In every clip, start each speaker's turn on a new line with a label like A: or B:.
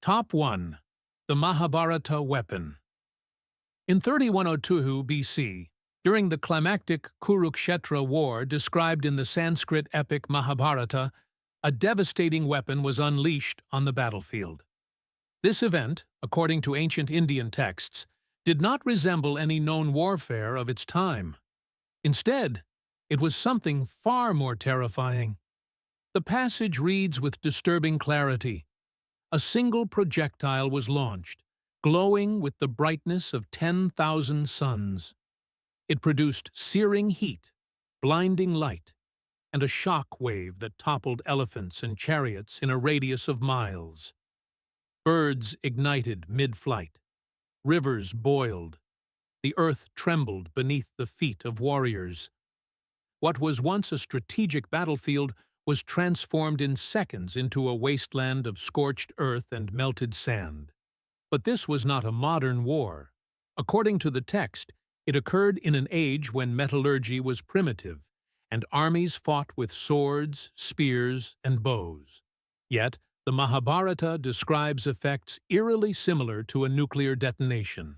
A: Top 1. The Mahabharata Weapon. In 3102 BC, during the climactic Kurukshetra war described in the Sanskrit epic Mahabharata, a devastating weapon was unleashed on the battlefield. This event, according to ancient Indian texts, did not resemble any known warfare of its time. Instead, it was something far more terrifying. The passage reads with disturbing clarity. A single projectile was launched, glowing with the brightness of 10,000 suns. It produced searing heat, blinding light, and a shock wave that toppled elephants and chariots in a radius of miles. Birds ignited mid-flight. Rivers boiled. The earth trembled beneath the feet of warriors. What was once a strategic battlefield was transformed in seconds into a wasteland of scorched earth and melted sand. But this was not a modern war. According to the text, it occurred in an age when metallurgy was primitive, and armies fought with swords, spears, and bows. Yet, the Mahabharata describes effects eerily similar to a nuclear detonation.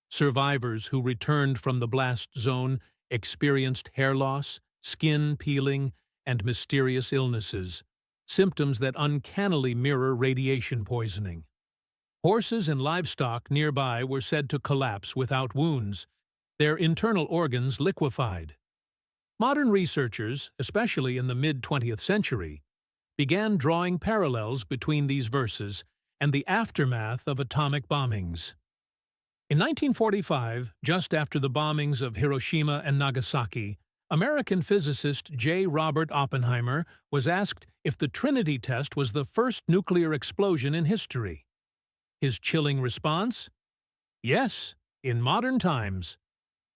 A: Survivors who returned from the blast zone experienced hair loss, skin peeling, and mysterious illnesses, symptoms that uncannily mirror radiation poisoning. Horses and livestock nearby were said to collapse without wounds, their internal organs liquefied. Modern researchers, especially in the mid-20th century, began drawing parallels between these verses and the aftermath of atomic bombings. In 1945, just after the bombings of Hiroshima and Nagasaki, American physicist J. Robert Oppenheimer was asked if the Trinity test was the first nuclear explosion in history. His chilling response? Yes, in modern times.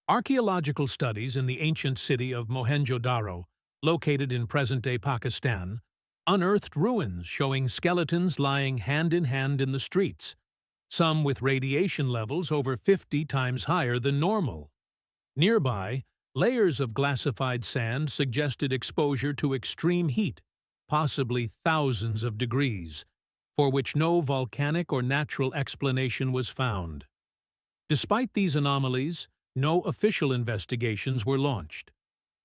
A: Archaeological studies in the ancient city of Mohenjo-Daro, located in present-day Pakistan, unearthed ruins showing skeletons lying hand-in-hand in the streets, some with radiation levels over 50 times higher than normal. Nearby, layers of glassified sand suggested exposure to extreme heat, possibly thousands of degrees, for which no volcanic or natural explanation was found. Despite these anomalies, no official investigations were launched.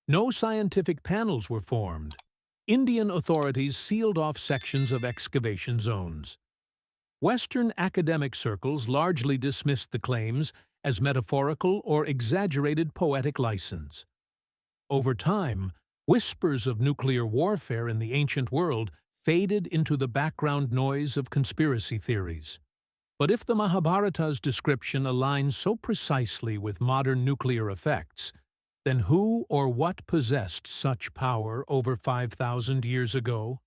A: No scientific panels were formed. Indian authorities sealed off sections of excavation zones. Western academic circles largely dismissed the claims as metaphorical or exaggerated poetic license. Over time, whispers of nuclear warfare in the ancient world faded into the background noise of conspiracy theories. But if the Mahabharata's description aligns so precisely with modern nuclear effects, then who or what possessed such power over 5,000 years ago?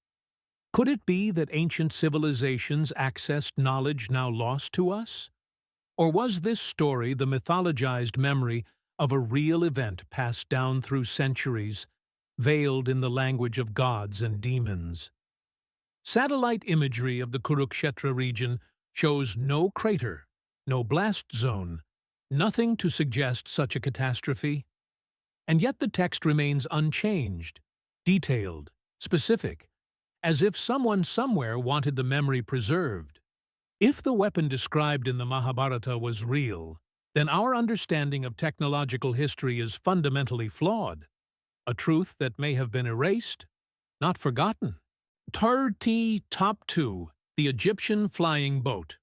A: Could it be that ancient civilizations accessed knowledge now lost to us? Or was this story the mythologized memory of a real event passed down through centuries, veiled in the language of gods and demons? Satellite imagery of the Kurukshetra region shows no crater, no blast zone, nothing to suggest such a catastrophe. And yet the text remains unchanged, detailed, specific, as if someone somewhere wanted the memory preserved. If the weapon described in the Mahabharata was real, then our understanding of technological history is fundamentally flawed, a truth that may have been erased, not forgotten. Top 2. The Egyptian Flying Boat.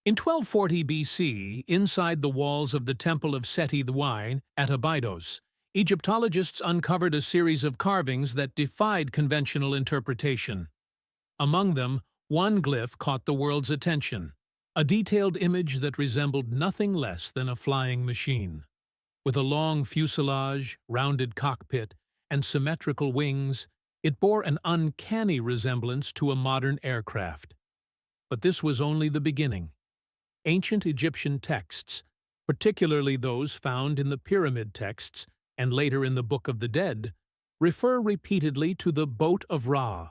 A: In 1240 BC, inside the walls of the Temple of Seti I at Abydos, Egyptologists uncovered a series of carvings that defied conventional interpretation. Among them, one glyph caught the world's attention, a detailed image that resembled nothing less than a flying machine. With a long fuselage, rounded cockpit, and symmetrical wings, it bore an uncanny resemblance to a modern aircraft. But this was only the beginning. Ancient Egyptian texts, particularly those found in the Pyramid texts and later in the Book of the Dead, refer repeatedly to the Boat of Ra,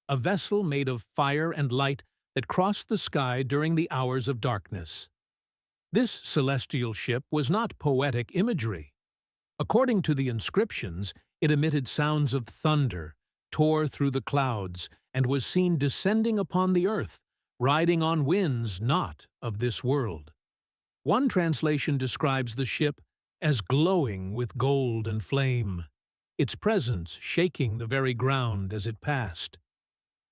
A: a vessel made of fire and light that crossed the sky during the hours of darkness. This celestial ship was not poetic imagery. According to the inscriptions, it emitted sounds of thunder, tore through the clouds, and was seen descending upon the earth, riding on winds not of this world. One translation describes the ship as glowing with gold and flame, its presence shaking the very ground as it passed.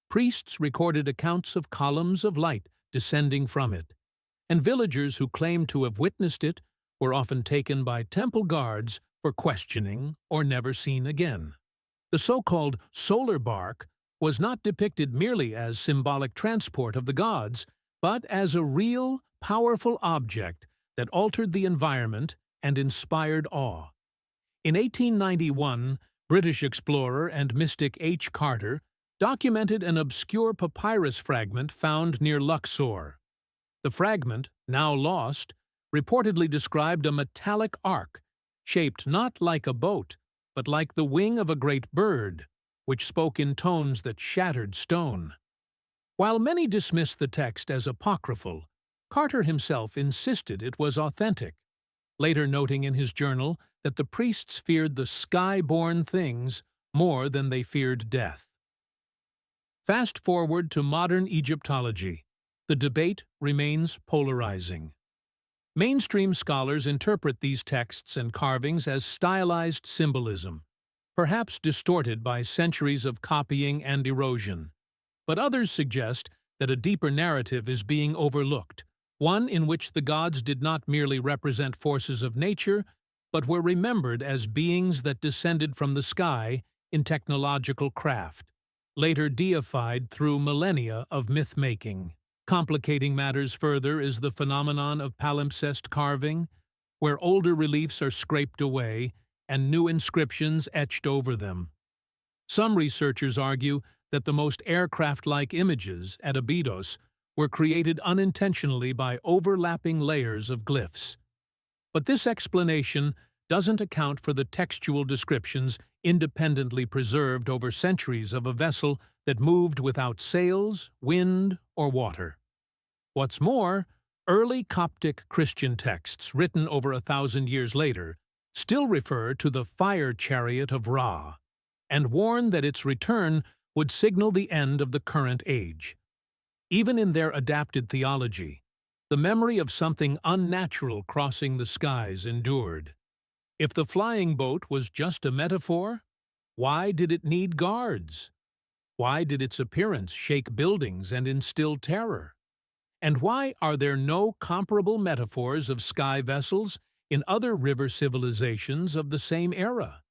A: Priests recorded accounts of columns of light descending from it, and villagers who claimed to have witnessed it were often taken by temple guards for questioning or never seen again. The so-called solar bark was not depicted merely as symbolic transport of the gods, but as a real, powerful object that altered the environment and inspired awe. In 1891, British explorer and mystic H. Carter documented an obscure papyrus fragment found near Luxor. The fragment, now lost, reportedly described a metallic ark, shaped not like a boat, but like the wing of a great bird, which spoke in tones that shattered stone. While many dismissed the text as apocryphal, Carter himself insisted it was authentic, later noting in his journal that the priests feared the sky-born things more than they feared death. Fast forward to modern Egyptology. The debate remains polarizing. Mainstream scholars interpret these texts and carvings as stylized symbolism, perhaps distorted by centuries of copying and erosion. But others suggest that a deeper narrative is being overlooked, one in which the gods did not merely represent forces of nature, but were remembered as beings that descended from the sky in technological craft, later deified through millennia of myth-making. Complicating matters further is the phenomenon of palimpsest carving, where older reliefs are scraped away and new inscriptions etched over them. Some researchers argue that the most aircraft-like images, at Abydos, were created unintentionally by overlapping layers of glyphs. But this explanation doesn't account for the textual descriptions independently preserved over centuries of a vessel that moved without sails, wind, or water. What's more, early Coptic Christian texts written over 1,000 years later still refer to the fire chariot of Ra and warn that its return would signal the end of the current age. Even in their adapted theology, the memory of something unnatural crossing the skies endured. If the flying boat was just a metaphor, why did it need guards? Why did its appearance shake buildings and instill terror? And why are there no comparable metaphors of sky vessels in other river civilizations of the same era?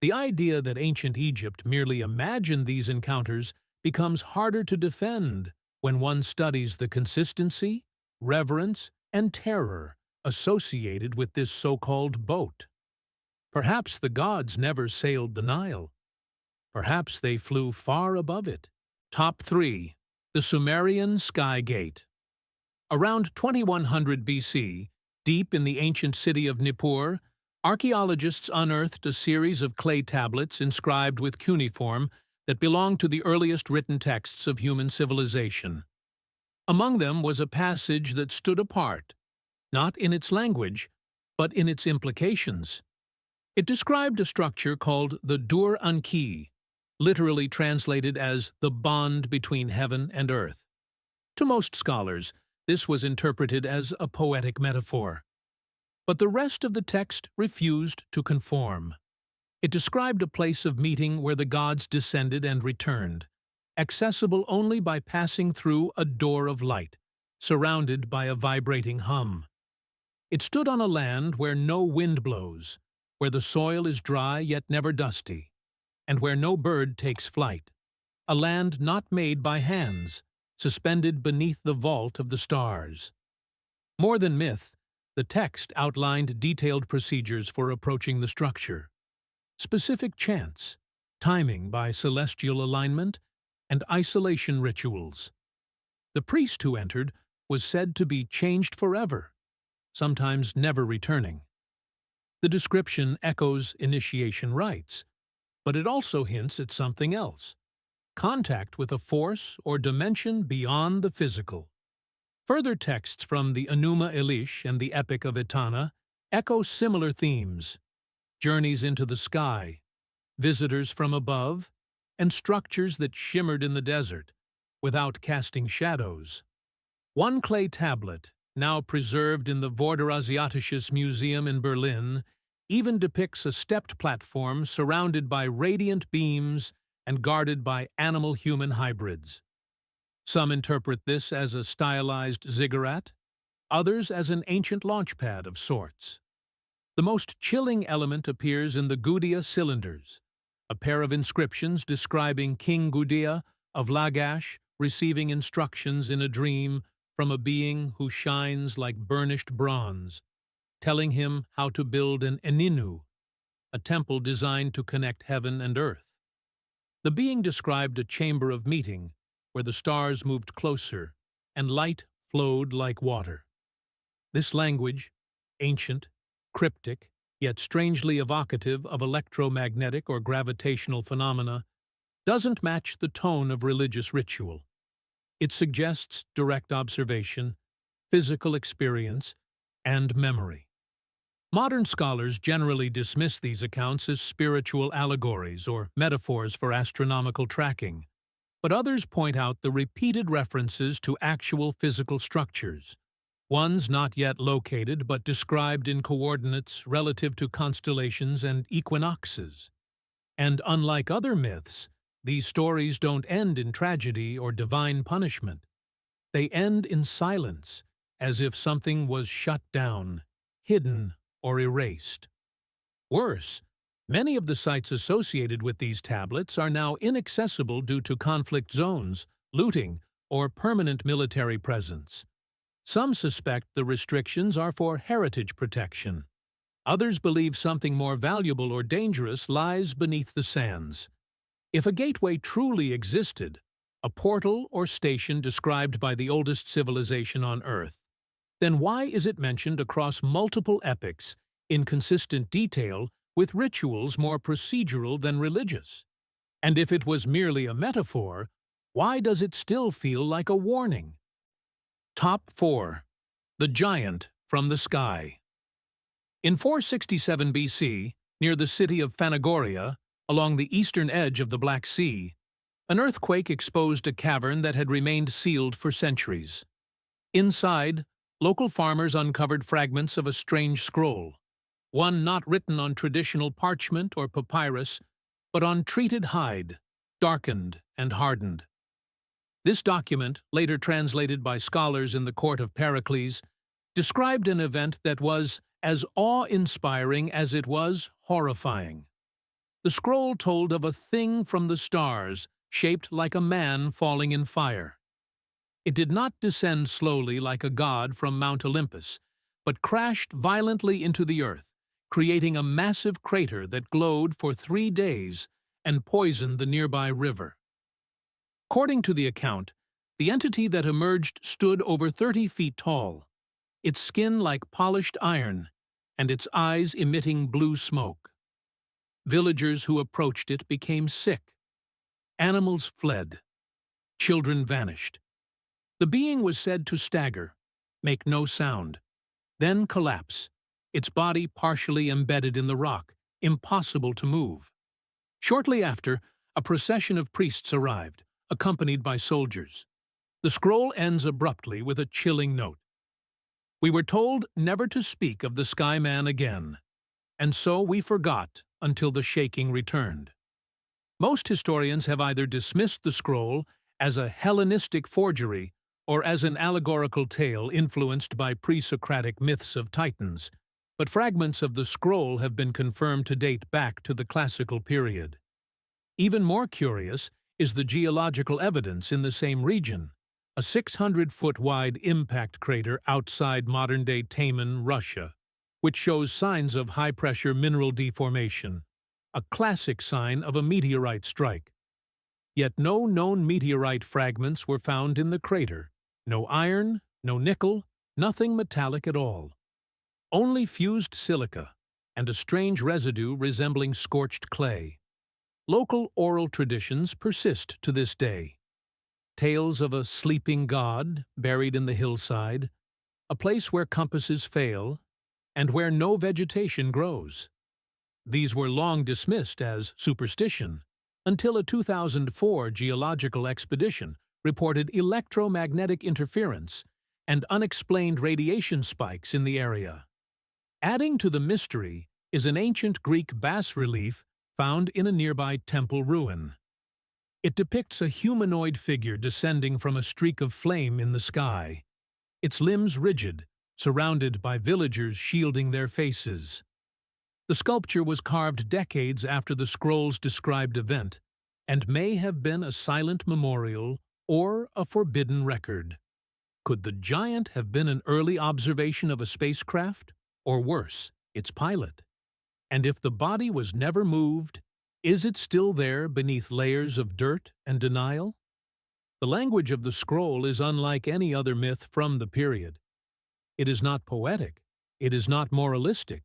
A: The idea that ancient Egypt merely imagined these encounters becomes harder to defend when one studies the consistency, reverence, and terror associated with this so-called boat. Perhaps the gods never sailed the Nile. Perhaps they flew far above it. Top 3. The Sumerian Sky Gate. Around 2100 BC, deep in the ancient city of Nippur, archaeologists unearthed a series of clay tablets inscribed with cuneiform that belonged to the earliest written texts of human civilization. Among them was a passage that stood apart, not in its language, but in its implications. It described a structure called the Dur Anki, literally translated as the bond between heaven and earth. To most scholars, this was interpreted as a poetic metaphor. But the rest of the text refused to conform. It described a place of meeting where the gods descended and returned, accessible only by passing through a door of light, surrounded by a vibrating hum. It stood on a land where no wind blows, where the soil is dry yet never dusty, and where no bird takes flight, a land not made by hands, suspended beneath the vault of the stars. More than myth, the text outlined detailed procedures for approaching the structure, specific chants, timing by celestial alignment, and isolation rituals. The priest who entered was said to be changed forever, sometimes never returning. The description echoes initiation rites, but it also hints at something else: contact with a force or dimension beyond the physical. Further texts from the Enuma Elish and the Epic of Etana echo similar themes: journeys into the sky, visitors from above, and structures that shimmered in the desert, without casting shadows. One clay tablet, now preserved in the Vorderasiatisches Museum in Berlin, even depicts a stepped platform surrounded by radiant beams and guarded by animal-human hybrids. Some interpret this as a stylized ziggurat, others as an ancient launchpad of sorts. The most chilling element appears in the Gudea cylinders, a pair of inscriptions describing King Gudea of Lagash receiving instructions in a dream from a being who shines like burnished bronze, telling him how to build an Eninu, a temple designed to connect heaven and earth. The being described a chamber of meeting where the stars moved closer and light flowed like water. This language, ancient, cryptic, yet strangely evocative of electromagnetic or gravitational phenomena, doesn't match the tone of religious ritual. It suggests direct observation, physical experience, and memory. Modern scholars generally dismiss these accounts as spiritual allegories or metaphors for astronomical tracking, but others point out the repeated references to actual physical structures, ones not yet located but described in coordinates relative to constellations and equinoxes. And unlike other myths, these stories don't end in tragedy or divine punishment. They end in silence, as if something was shut down, hidden, or erased. Worse, many of the sites associated with these tablets are now inaccessible due to conflict zones, looting, or permanent military presence. Some suspect the restrictions are for heritage protection. Others believe something more valuable or dangerous lies beneath the sands. If a gateway truly existed, a portal or station described by the oldest civilization on Earth, then why is it mentioned across multiple epochs in consistent detail with rituals more procedural than religious? And if it was merely a metaphor, why does it still feel like a warning? Top 4. The Giant from the Sky. In 467 BC, near the city of Phanagoria, along the eastern edge of the Black Sea, an earthquake exposed a cavern that had remained sealed for centuries. Inside, local farmers uncovered fragments of a strange scroll, one not written on traditional parchment or papyrus, but on treated hide, darkened and hardened. This document, later translated by scholars in the court of Pericles, described an event that was as awe-inspiring as it was horrifying. The scroll told of a thing from the stars, shaped like a man falling in fire. It did not descend slowly like a god from Mount Olympus, but crashed violently into the earth, creating a massive crater that glowed for 3 days and poisoned the nearby river. According to the account, the entity that emerged stood over 30 feet tall, its skin like polished iron, and its eyes emitting blue smoke. Villagers who approached it became sick. Animals fled. Children vanished. The being was said to stagger, make no sound, then collapse, its body partially embedded in the rock, impossible to move. Shortly after, a procession of priests arrived, accompanied by soldiers. The scroll ends abruptly with a chilling note. We were told never to speak of the Sky Man again, and so we forgot until the shaking returned. Most historians have either dismissed the scroll as a Hellenistic forgery or as an allegorical tale influenced by pre-Socratic myths of Titans, but fragments of the scroll have been confirmed to date back to the classical period. Even more curious is the geological evidence in the same region, a 600-foot-wide impact crater outside modern-day Taman, Russia, which shows signs of high-pressure mineral deformation, a classic sign of a meteorite strike. Yet no known meteorite fragments were found in the crater. No iron, no nickel, nothing metallic at all. Only fused silica and a strange residue resembling scorched clay. Local oral traditions persist to this day. Tales of a sleeping god buried in the hillside, a place where compasses fail, and where no vegetation grows. These were long dismissed as superstition, until a 2004 geological expedition reported electromagnetic interference and unexplained radiation spikes in the area. Adding to the mystery is an ancient Greek bas-relief found in a nearby temple ruin. It depicts a humanoid figure descending from a streak of flame in the sky, its limbs rigid, surrounded by villagers shielding their faces. The sculpture was carved decades after the scroll's described event, and may have been a silent memorial or a forbidden record. Could the giant have been an early observation of a spacecraft, or worse, its pilot? And if the body was never moved, is it still there beneath layers of dirt and denial? The language of the scroll is unlike any other myth from the period. It is not poetic, it is not moralistic.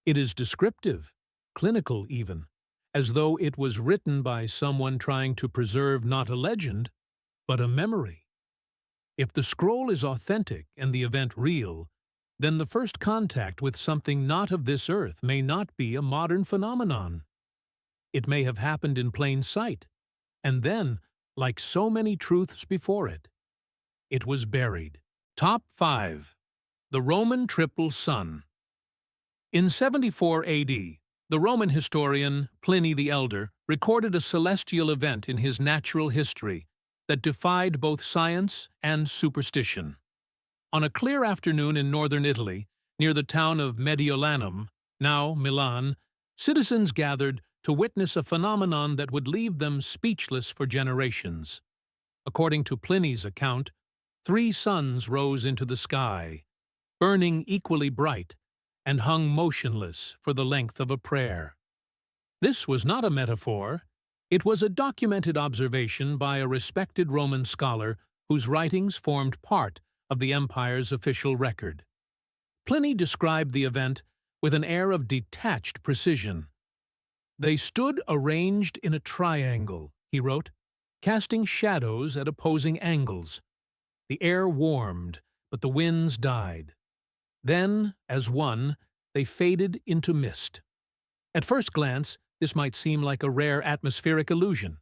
A: It is descriptive, clinical even, as though it was written by someone trying to preserve not a legend, but a memory. If the scroll is authentic and the event real, then the first contact with something not of this earth may not be a modern phenomenon. It may have happened in plain sight, and then, like so many truths before it, it was buried. Top 5. The Roman Triple Sun. In 74 AD, the Roman historian Pliny the Elder recorded a celestial event in his Natural History that defied both science and superstition. On a clear afternoon in northern Italy, near the town of Mediolanum, now Milan, citizens gathered to witness a phenomenon that would leave them speechless for generations. According to Pliny's account, 3 suns rose into the sky, burning equally bright, and hung motionless for the length of a prayer. This was not a metaphor. It was a documented observation by a respected Roman scholar whose writings formed part of the empire's official record. Pliny described the event with an air of detached precision. "They stood arranged in a triangle," he wrote, "casting shadows at opposing angles. The air warmed, but the winds died. Then, as one, they faded into mist." At first glance, this might seem like a rare atmospheric illusion,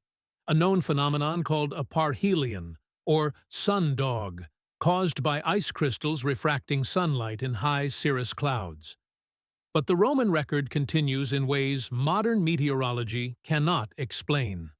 A: a known phenomenon called a parhelion, or sun dog, caused by ice crystals refracting sunlight in high cirrus clouds. But the Roman record continues in ways modern meteorology cannot explain.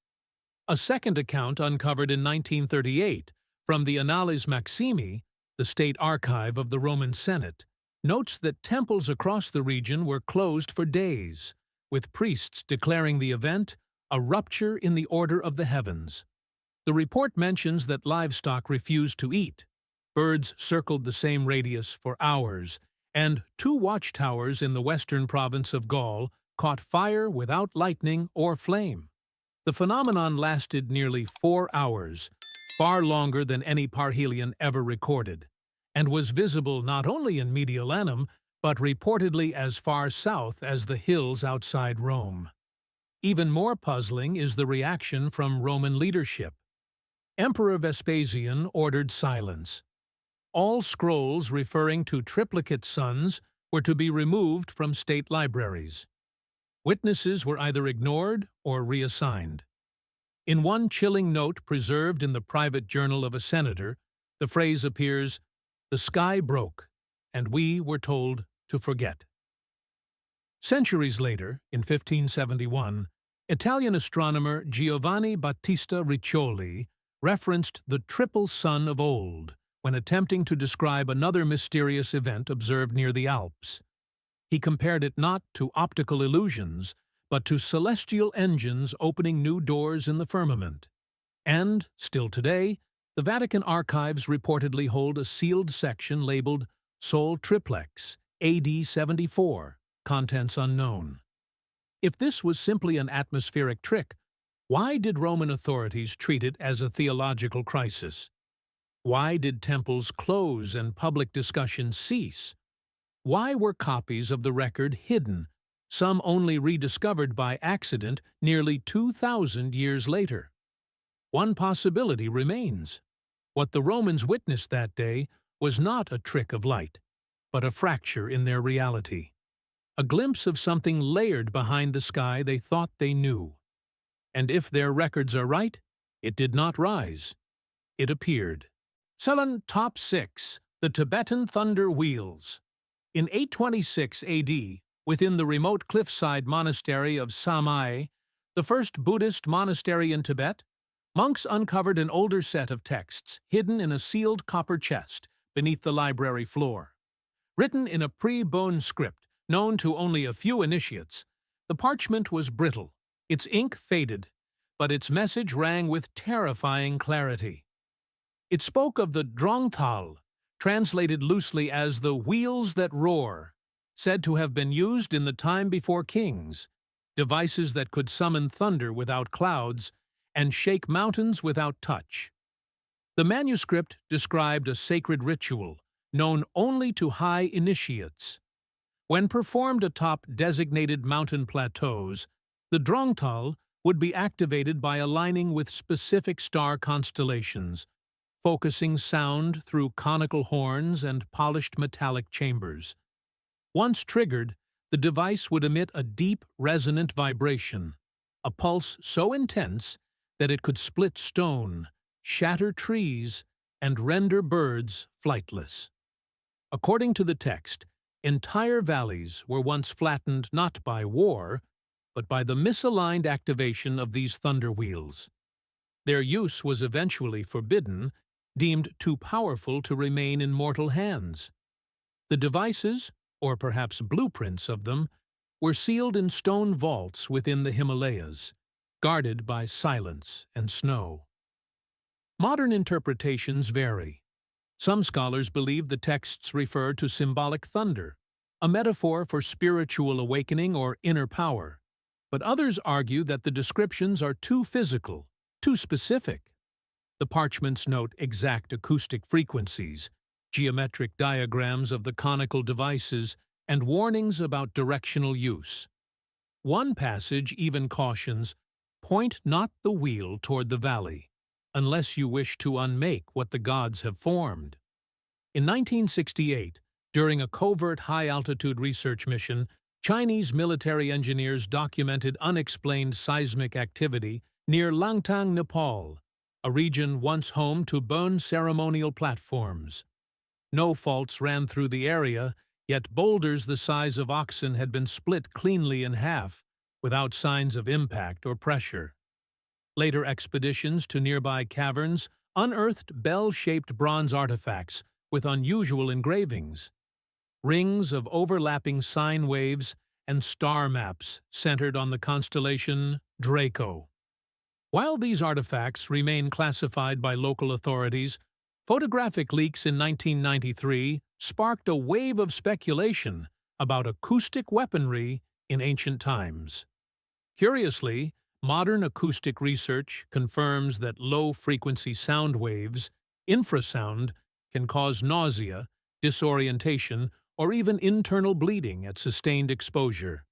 A: A second account uncovered in 1938 from the Annales Maximi, the state archive of the Roman Senate, notes that temples across the region were closed for days, with priests declaring the event a rupture in the order of the heavens. The report mentions that livestock refused to eat, birds circled the same radius for hours, and 2 watchtowers in the western province of Gaul caught fire without lightning or flame. The phenomenon lasted nearly 4 hours, far longer than any parhelion ever recorded, and was visible not only in Mediolanum, but reportedly as far south as the hills outside Rome. Even more puzzling is the reaction from Roman leadership. Emperor Vespasian ordered silence. All scrolls referring to triplicate suns were to be removed from state libraries. Witnesses were either ignored or reassigned. In one chilling note preserved in the private journal of a senator, the phrase appears, "The sky broke, and we were told to forget." Centuries later, in 1571, Italian astronomer Giovanni Battista Riccioli referenced the triple sun of old when attempting to describe another mysterious event observed near the Alps. He compared it not to optical illusions, but to celestial engines opening new doors in the firmament. And, still today, the Vatican archives reportedly hold a sealed section labeled Sol Triplex, AD 74, contents unknown. If this was simply an atmospheric trick, why did Roman authorities treat it as a theological crisis? Why did temples close and public discussion cease? Why were copies of the record hidden, some only rediscovered by accident nearly 2,000 years later? One possibility remains. What the Romans witnessed that day was not a trick of light, but a fracture in their reality. A glimpse of something layered behind the sky they thought they knew. And if their records are right, it did not rise. it appeared. Ceylon Top 6. The Tibetan Thunder Wheels. In 826 AD, within the remote cliffside monastery of Samai, the first Buddhist monastery in Tibet, monks uncovered an older set of texts hidden in a sealed copper chest beneath the library floor. Written in a pre-bone script known to only a few initiates, the parchment was brittle, its ink faded, but its message rang with terrifying clarity. It spoke of the Drongthal, translated loosely as the wheels that roar, said to have been used in the time before kings, devices that could summon thunder without clouds and shake mountains without touch. The manuscript described a sacred ritual known only to high initiates. When performed atop designated mountain plateaus, the Drongthal would be activated by aligning with specific star constellations, focusing sound through conical horns and polished metallic chambers. Once triggered, the device would emit a deep, resonant vibration, a pulse so intense that it could split stone, shatter trees, and render birds flightless. According to the text, entire valleys were once flattened not by war, but by the misaligned activation of these thunder wheels. Their use was eventually forbidden, deemed too powerful to remain in mortal hands. The devices, or perhaps blueprints of them, were sealed in stone vaults within the Himalayas, guarded by silence and snow. Modern interpretations vary. Some scholars believe the texts refer to symbolic thunder, a metaphor for spiritual awakening or inner power, but others argue that the descriptions are too physical, too specific. The parchments note exact acoustic frequencies, geometric diagrams of the conical devices, and warnings about directional use. One passage even cautions, "Point not the wheel toward the valley, unless you wish to unmake what the gods have formed." In 1968, during a covert high-altitude research mission, Chinese military engineers documented unexplained seismic activity near Langtang, Nepal, a region once home to bone ceremonial platforms. No faults ran through the area, yet boulders the size of oxen had been split cleanly in half, without signs of impact or pressure. Later expeditions to nearby caverns unearthed bell-shaped bronze artifacts with unusual engravings, rings of overlapping sine waves, and star maps centered on the constellation Draco. While these artifacts remain classified by local authorities, photographic leaks in 1993 sparked a wave of speculation about acoustic weaponry in ancient times. Curiously, modern acoustic research confirms that low-frequency sound waves, infrasound, can cause nausea, disorientation, or even internal bleeding at sustained exposure.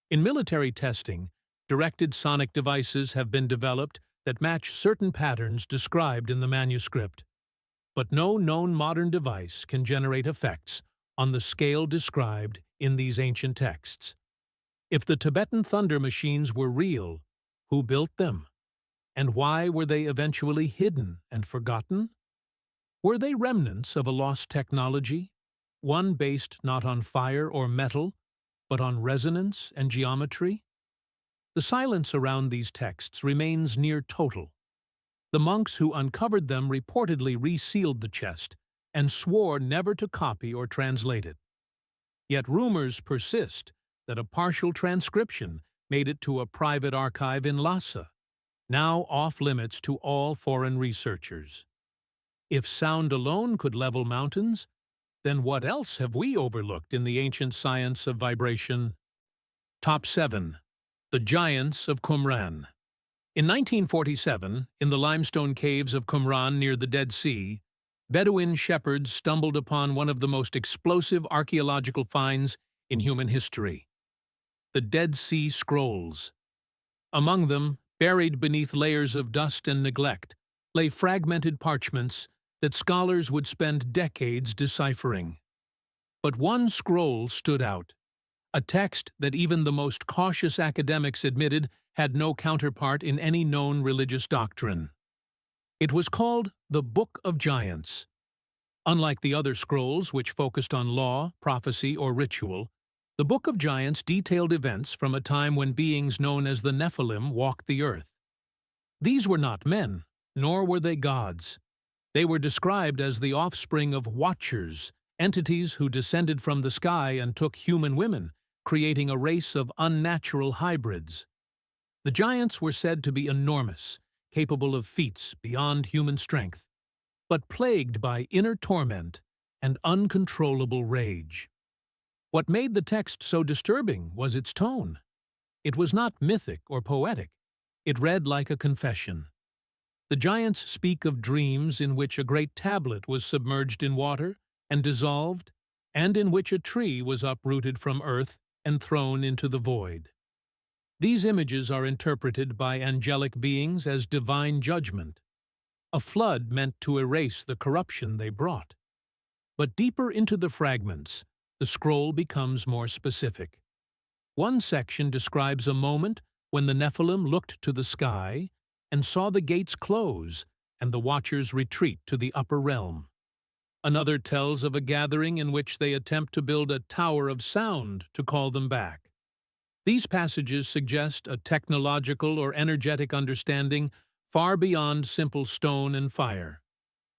A: In military testing, directed sonic devices have been developed that match certain patterns described in the manuscript. But no known modern device can generate effects on the scale described in these ancient texts. If the Tibetan thunder machines were real, who built them? And why were they eventually hidden and forgotten? Were they remnants of a lost technology, one based not on fire or metal, but on resonance and geometry? The silence around these texts remains near total. The monks who uncovered them reportedly resealed the chest and swore never to copy or translate it. Yet rumors persist that a partial transcription made it to a private archive in Lhasa, now off-limits to all foreign researchers. If sound alone could level mountains, then what else have we overlooked in the ancient science of vibration? Top 7. The Giants of Qumran. In 1947, in the limestone caves of Qumran near the Dead Sea, Bedouin shepherds stumbled upon one of the most explosive archaeological finds in human history: the Dead Sea Scrolls. Among them, buried beneath layers of dust and neglect, lay fragmented parchments that scholars would spend decades deciphering. But one scroll stood out, a text that even the most cautious academics admitted had no counterpart in any known religious doctrine. It was called the Book of Giants. Unlike the other scrolls which focused on law, prophecy, or ritual, the Book of Giants detailed events from a time when beings known as the Nephilim walked the earth. These were not men, nor were they gods. They were described as the offspring of Watchers, entities who descended from the sky and took human women, creating a race of unnatural hybrids. The giants were said to be enormous, capable of feats beyond human strength, but plagued by inner torment and uncontrollable rage. What made the text so disturbing was its tone. It was not mythic or poetic. It read like a confession. The giants speak of dreams in which a great tablet was submerged in water and dissolved, and in which a tree was uprooted from earth and thrown into the void. These images are interpreted by angelic beings as divine judgment. A flood meant to erase the corruption they brought. But deeper into the fragments, the scroll becomes more specific. One section describes a moment when the Nephilim looked to the sky and saw the gates close and the Watchers retreat to the upper realm. Another tells of a gathering in which they attempt to build a tower of sound to call them back. These passages suggest a technological or energetic understanding far beyond simple stone and fire.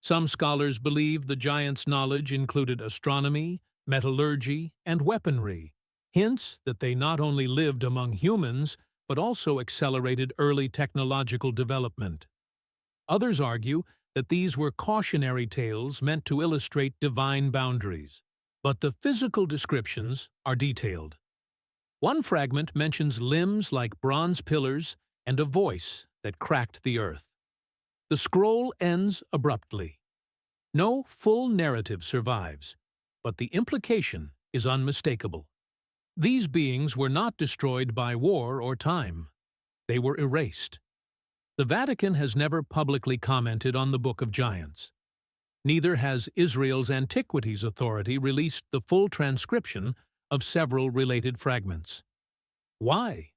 A: Some scholars believe the giants' knowledge included astronomy, metallurgy, and weaponry, hints that they not only lived among humans, but also accelerated early technological development. Others argue that these were cautionary tales meant to illustrate divine boundaries, but the physical descriptions are detailed. One fragment mentions limbs like bronze pillars and a voice that cracked the earth. The scroll ends abruptly. No full narrative survives, but the implication is unmistakable. These beings were not destroyed by war or time. They were erased. The Vatican has never publicly commented on the Book of Giants. Neither has Israel's Antiquities Authority released the full transcription of several related fragments. Why?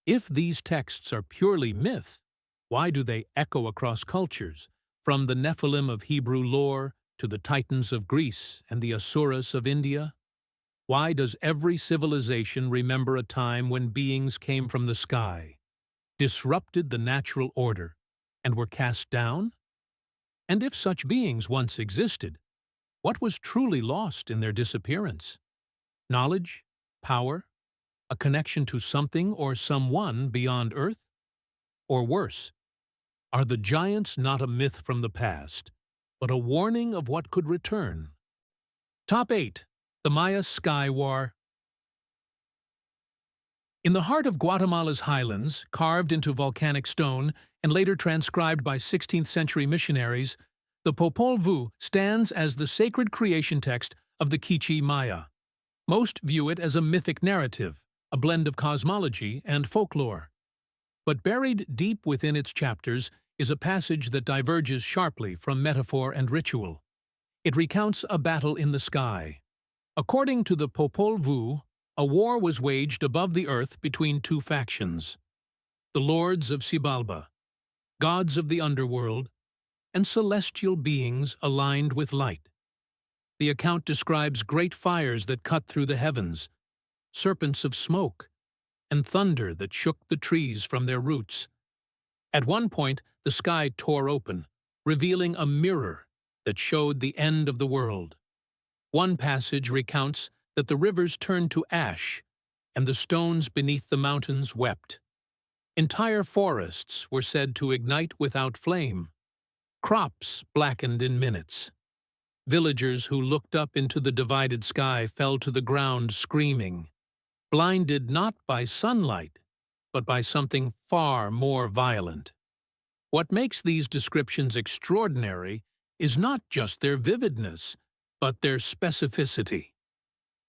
A: If these texts are purely myth, why do they echo across cultures, from the Nephilim of Hebrew lore to the Titans of Greece and the Asuras of India? Why does every civilization remember a time when beings came from the sky, disrupted the natural order, and were cast down? And if such beings once existed, what was truly lost in their disappearance? Knowledge? Power? A connection to something or someone beyond Earth? Or worse, are the giants not a myth from the past, but a warning of what could return? Top 8. The Maya Sky War. In the heart of Guatemala's highlands, carved into volcanic stone and later transcribed by 16th-century missionaries, the Popol Vuh stands as the sacred creation text of the Quiché Maya. Most view it as a mythic narrative, a blend of cosmology and folklore. But buried deep within its chapters is a passage that diverges sharply from metaphor and ritual. It recounts a battle in the sky. According to the Popol Vuh, a war was waged above the earth between two factions: the lords of Xibalba, gods of the underworld, and celestial beings aligned with light. The account describes great fires that cut through the heavens, serpents of smoke, and thunder that shook the trees from their roots. At one point, the sky tore open, revealing a mirror that showed the end of the world. One passage recounts that the rivers turned to ash, and the stones beneath the mountains wept. Entire forests were said to ignite without flame. Crops blackened in minutes. Villagers who looked up into the divided sky fell to the ground screaming, blinded not by sunlight, but by something far more violent. What makes these descriptions extraordinary is not just their vividness, but their specificity.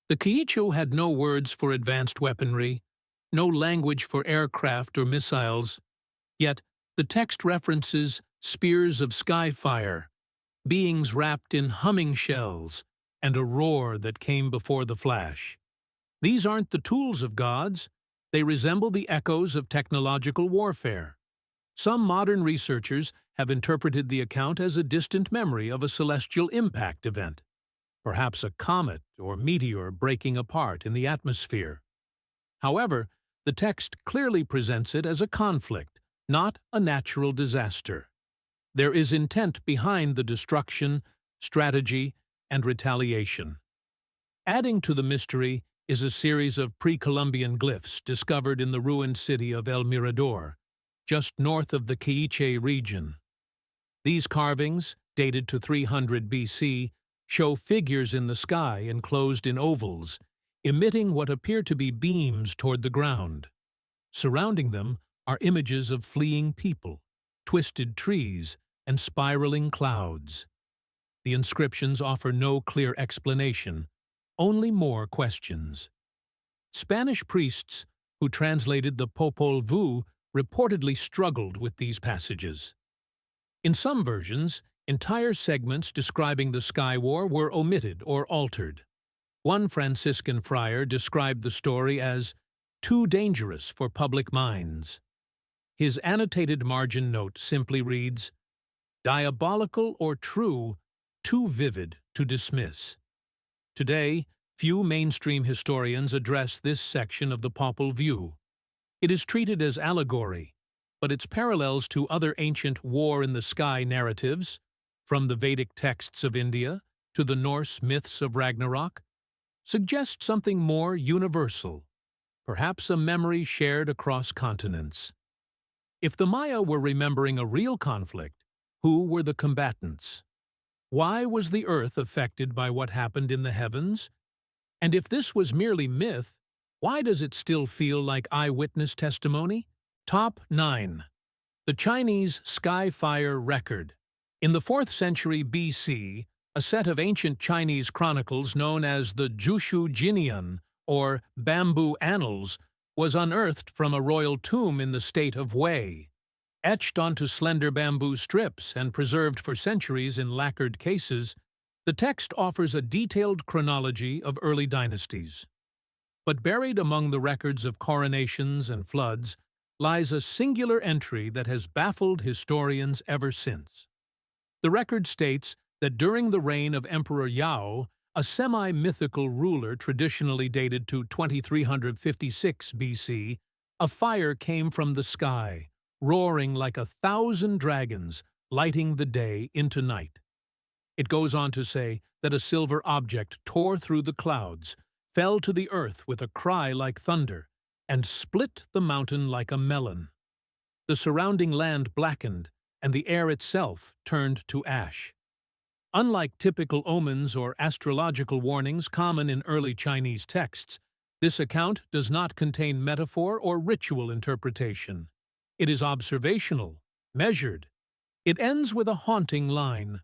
A: The Quiché had no words for advanced weaponry, no language for aircraft or missiles, yet the text references spears of sky fire, beings wrapped in humming shells, and a roar that came before the flash. These aren't the tools of gods, they resemble the echoes of technological warfare. Some modern researchers have interpreted the account as a distant memory of a celestial impact event, perhaps a comet or meteor breaking apart in the atmosphere. However, the text clearly presents it as a conflict, not a natural disaster. There is intent behind the destruction, strategy, and retaliation. Adding to the mystery is a series of pre-Columbian glyphs discovered in the ruined city of El Mirador, just north of the Quiche region. These carvings, dated to 300 BC, show figures in the sky enclosed in ovals, emitting what appear to be beams toward the ground. Surrounding them are images of fleeing people, twisted trees, and spiraling clouds. The inscriptions offer no clear explanation, only more questions. Spanish priests who translated the Popol Vuh reportedly struggled with these passages. In some versions, entire segments describing the sky war were omitted or altered. One Franciscan friar described the story as too dangerous for public minds. His annotated margin note simply reads, "Diabolical or true, too vivid to dismiss." Today, few mainstream historians address this section of the Popol Vuh. It is treated as allegory, but its parallels to other ancient war-in-the-sky narratives, from the Vedic texts of India to the Norse myths of Ragnarok, suggest something more universal, perhaps a memory shared across continents. If the Maya were remembering a real conflict, who were the combatants? Why was the Earth affected by what happened in the heavens? And if this was merely myth, why does it still feel like eyewitness testimony? Top 9. The Chinese Sky Fire Record. In the 4th century BC, a set of ancient Chinese chronicles known as the Jushu Jinian, or Bamboo Annals, was unearthed from a royal tomb in the state of Wei. Etched onto slender bamboo strips and preserved for centuries in lacquered cases, the text offers a detailed chronology of early dynasties. But buried among the records of coronations and floods lies a singular entry that has baffled historians ever since. The record states that during the reign of Emperor Yao, a semi-mythical ruler traditionally dated to 2356 BC, a fire came from the sky, roaring like 1,000 dragons, lighting the day into night. It goes on to say that a silver object tore through the clouds, fell to the earth with a cry like thunder, and split the mountain like a melon. The surrounding land blackened, and the air itself turned to ash. Unlike typical omens or astrological warnings common in early Chinese texts, this account does not contain metaphor or ritual interpretation. It is observational, measured. It ends with a haunting line.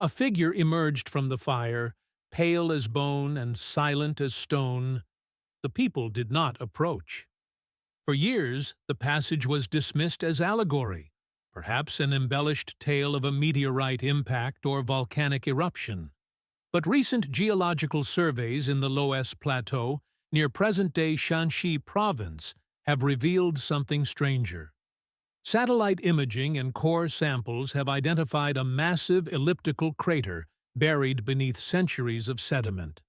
A: A figure emerged from the fire, pale as bone and silent as stone. The people did not approach. For years, the passage was dismissed as allegory, perhaps an embellished tale of a meteorite impact or volcanic eruption. But recent geological surveys in the Loess Plateau, near present-day Shanxi province, have revealed something stranger. Satellite imaging and core samples have identified a massive elliptical crater buried beneath centuries of sediment.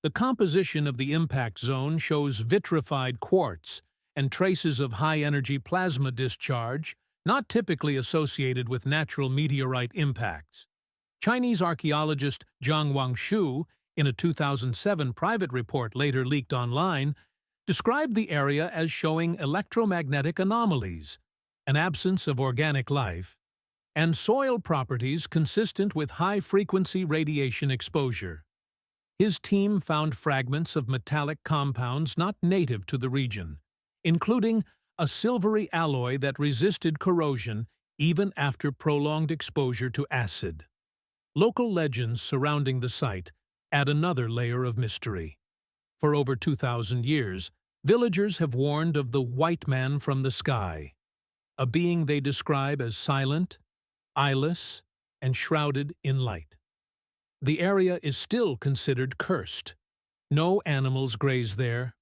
A: The composition of the impact zone shows vitrified quartz and traces of high-energy plasma discharge, not typically associated with natural meteorite impacts. Chinese archaeologist Zhang Wangshu, in a 2007 private report later leaked online, described the area as showing electromagnetic anomalies, an absence of organic life, and soil properties consistent with high-frequency radiation exposure. His team found fragments of metallic compounds not native to the region, including a silvery alloy that resisted corrosion even after prolonged exposure to acid. Local legends surrounding the site add another layer of mystery. For over 2,000 years, villagers have warned of the white man from the sky, a being they describe as silent, eyeless, and shrouded in light. The area is still considered cursed. No animals graze there.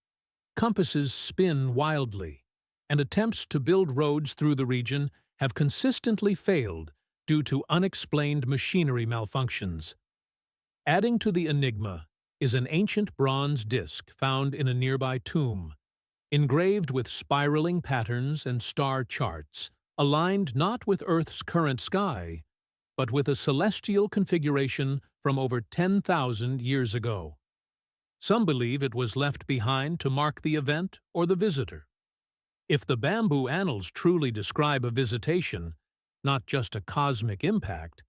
A: Compasses spin wildly, and attempts to build roads through the region have consistently failed due to unexplained machinery malfunctions. Adding to the enigma is an ancient bronze disc found in a nearby tomb, engraved with spiraling patterns and star charts, aligned not with Earth's current sky, but with a celestial configuration from over 10,000 years ago. Some believe it was left behind to mark the event or the visitor. If the bamboo annals truly describe a visitation, not just a cosmic impact,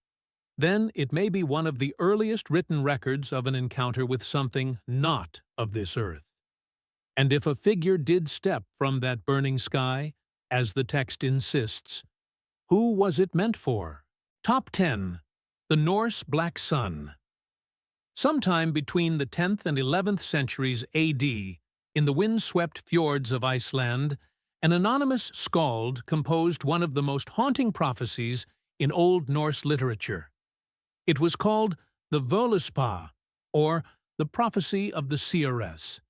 A: then it may be one of the earliest written records of an encounter with something not of this earth. And if a figure did step from that burning sky, as the text insists, who was it meant for? Top 10. The Norse Black Sun. Sometime between the 10th and 11th centuries A.D., in the wind-swept fjords of Iceland, an anonymous skald composed one of the most haunting prophecies in Old Norse literature. It was called the Völuspá, or the Prophecy of the Seeress,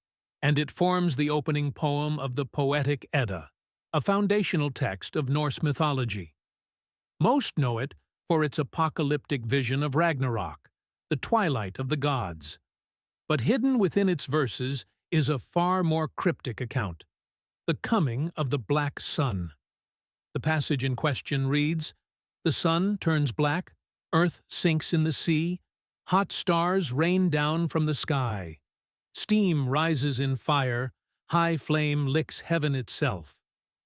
A: and it forms the opening poem of the Poetic Edda, a foundational text of Norse mythology. Most know it for its apocalyptic vision of Ragnarok, the twilight of the gods. But hidden within its verses is a far more cryptic account, the coming of the Black Sun. The passage in question reads, "The sun turns black, earth sinks in the sea, hot stars rain down from the sky. Steam rises in fire, high flame licks heaven itself."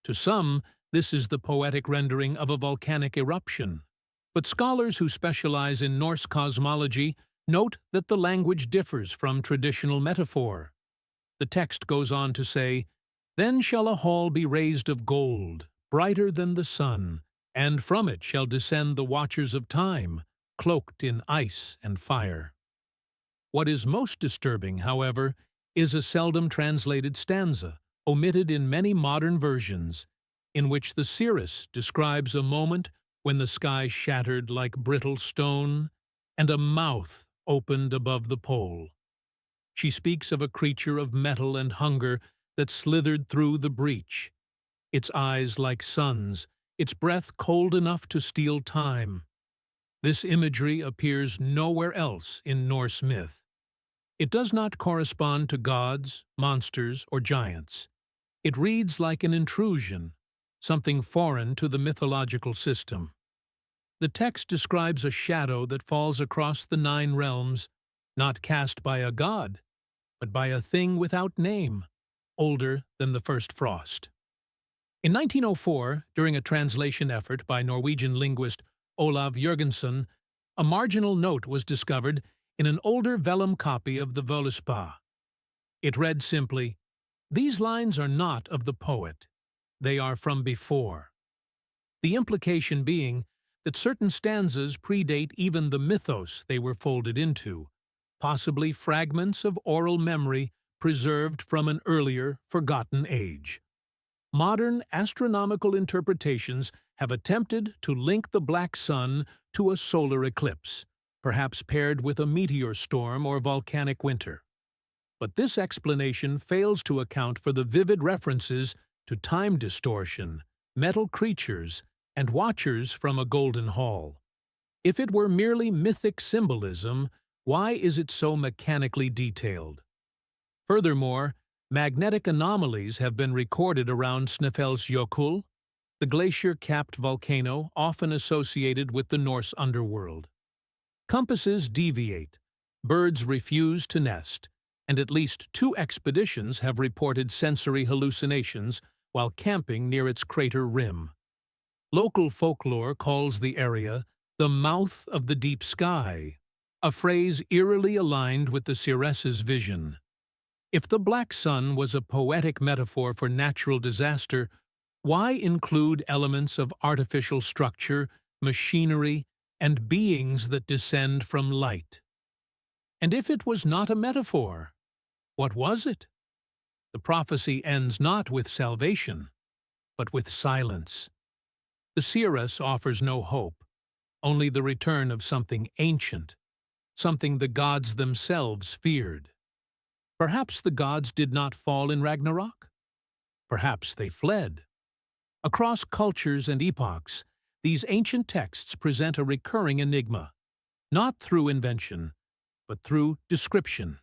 A: To some, this is the poetic rendering of a volcanic eruption. But scholars who specialize in Norse cosmology note that the language differs from traditional metaphor. The text goes on to say, "Then shall a hall be raised of gold, brighter than the sun, and from it shall descend the watchers of time, cloaked in ice and fire." What is most disturbing, however, is a seldom translated stanza, omitted in many modern versions, in which the seeress describes a moment when the sky shattered like brittle stone and a mouth opened above the pole. She speaks of a creature of metal and hunger that slithered through the breach, its eyes like suns, its breath cold enough to steal time. This imagery appears nowhere else in Norse myth. It does not correspond to gods, monsters, or giants. It reads like an intrusion, something foreign to the mythological system. The text describes a shadow that falls across the 9 realms, not cast by a god, but by a thing without name, older than the first frost. In 1904, during a translation effort by Norwegian linguist Olav Jørgensen, a marginal note was discovered in an older vellum copy of the Völuspá. It read simply, "These lines are not of the poet. They are from before." The implication being that certain stanzas predate even the mythos they were folded into, possibly fragments of oral memory preserved from an earlier, forgotten age. Modern astronomical interpretations have attempted to link the Black Sun to a solar eclipse, perhaps paired with a meteor storm or volcanic winter. But this explanation fails to account for the vivid references to time distortion, metal creatures, and watchers from a golden hall. If it were merely mythic symbolism, why is it so mechanically detailed? Furthermore, magnetic anomalies have been recorded around Snæfellsjökull, the glacier-capped volcano often associated with the Norse underworld. Compasses deviate, birds refuse to nest, and at least 2 expeditions have reported sensory hallucinations while camping near its crater rim. Local folklore calls the area the mouth of the deep sky, a phrase eerily aligned with the seeress's vision. If the Black Sun was a poetic metaphor for natural disaster, why include elements of artificial structure, machinery, and beings that descend from light? And if it was not a metaphor, what was it? The prophecy ends not with salvation, but with silence. The seeress offers no hope, only the return of something ancient, something the gods themselves feared. Perhaps the gods did not fall in Ragnarok? Perhaps they fled. Across cultures and epochs, these ancient texts present a recurring enigma, not through invention, but through description.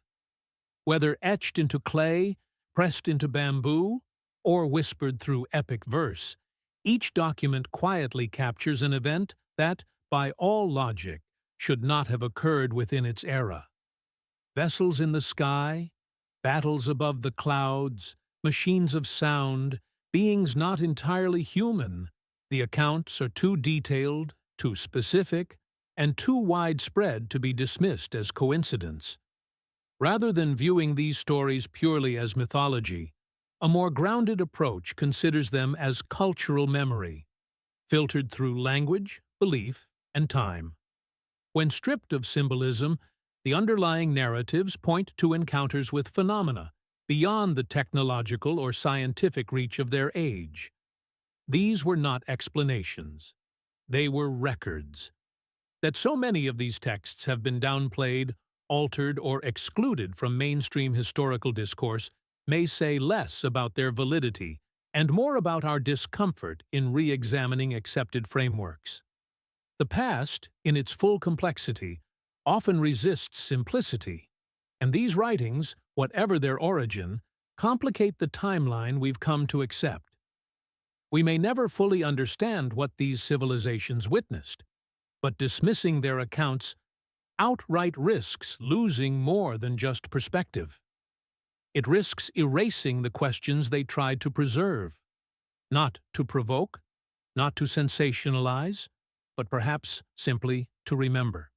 A: Whether etched into clay, pressed into bamboo, or whispered through epic verse, each document quietly captures an event that, by all logic, should not have occurred within its era. Vessels in the sky, battles above the clouds, machines of sound, beings not entirely human, the accounts are too detailed, too specific, and too widespread to be dismissed as coincidence. Rather than viewing these stories purely as mythology, a more grounded approach considers them as cultural memory, filtered through language, belief, and time. When stripped of symbolism, the underlying narratives point to encounters with phenomena beyond the technological or scientific reach of their age. These were not explanations. They were records. That so many of these texts have been downplayed, altered, or excluded from mainstream historical discourse may say less about their validity and more about our discomfort in re-examining accepted frameworks. The past, in its full complexity, often resists simplicity, and these writings, whatever their origin, complicate the timeline we've come to accept. We may never fully understand what these civilizations witnessed, but dismissing their accounts outright risks losing more than just perspective. It risks erasing the questions they tried to preserve, not to provoke, not to sensationalize, but perhaps simply to remember.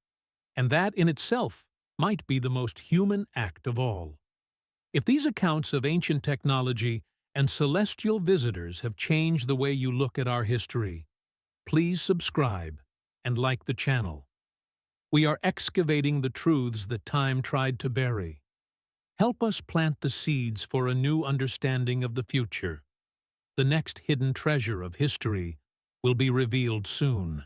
A: And that in itself might be the most human act of all. If these accounts of ancient technology and celestial visitors have changed the way you look at our history, please subscribe and like the channel. We are excavating the truths that time tried to bury. Help us plant the seeds for a new understanding of the future. The next hidden treasure of history will be revealed soon.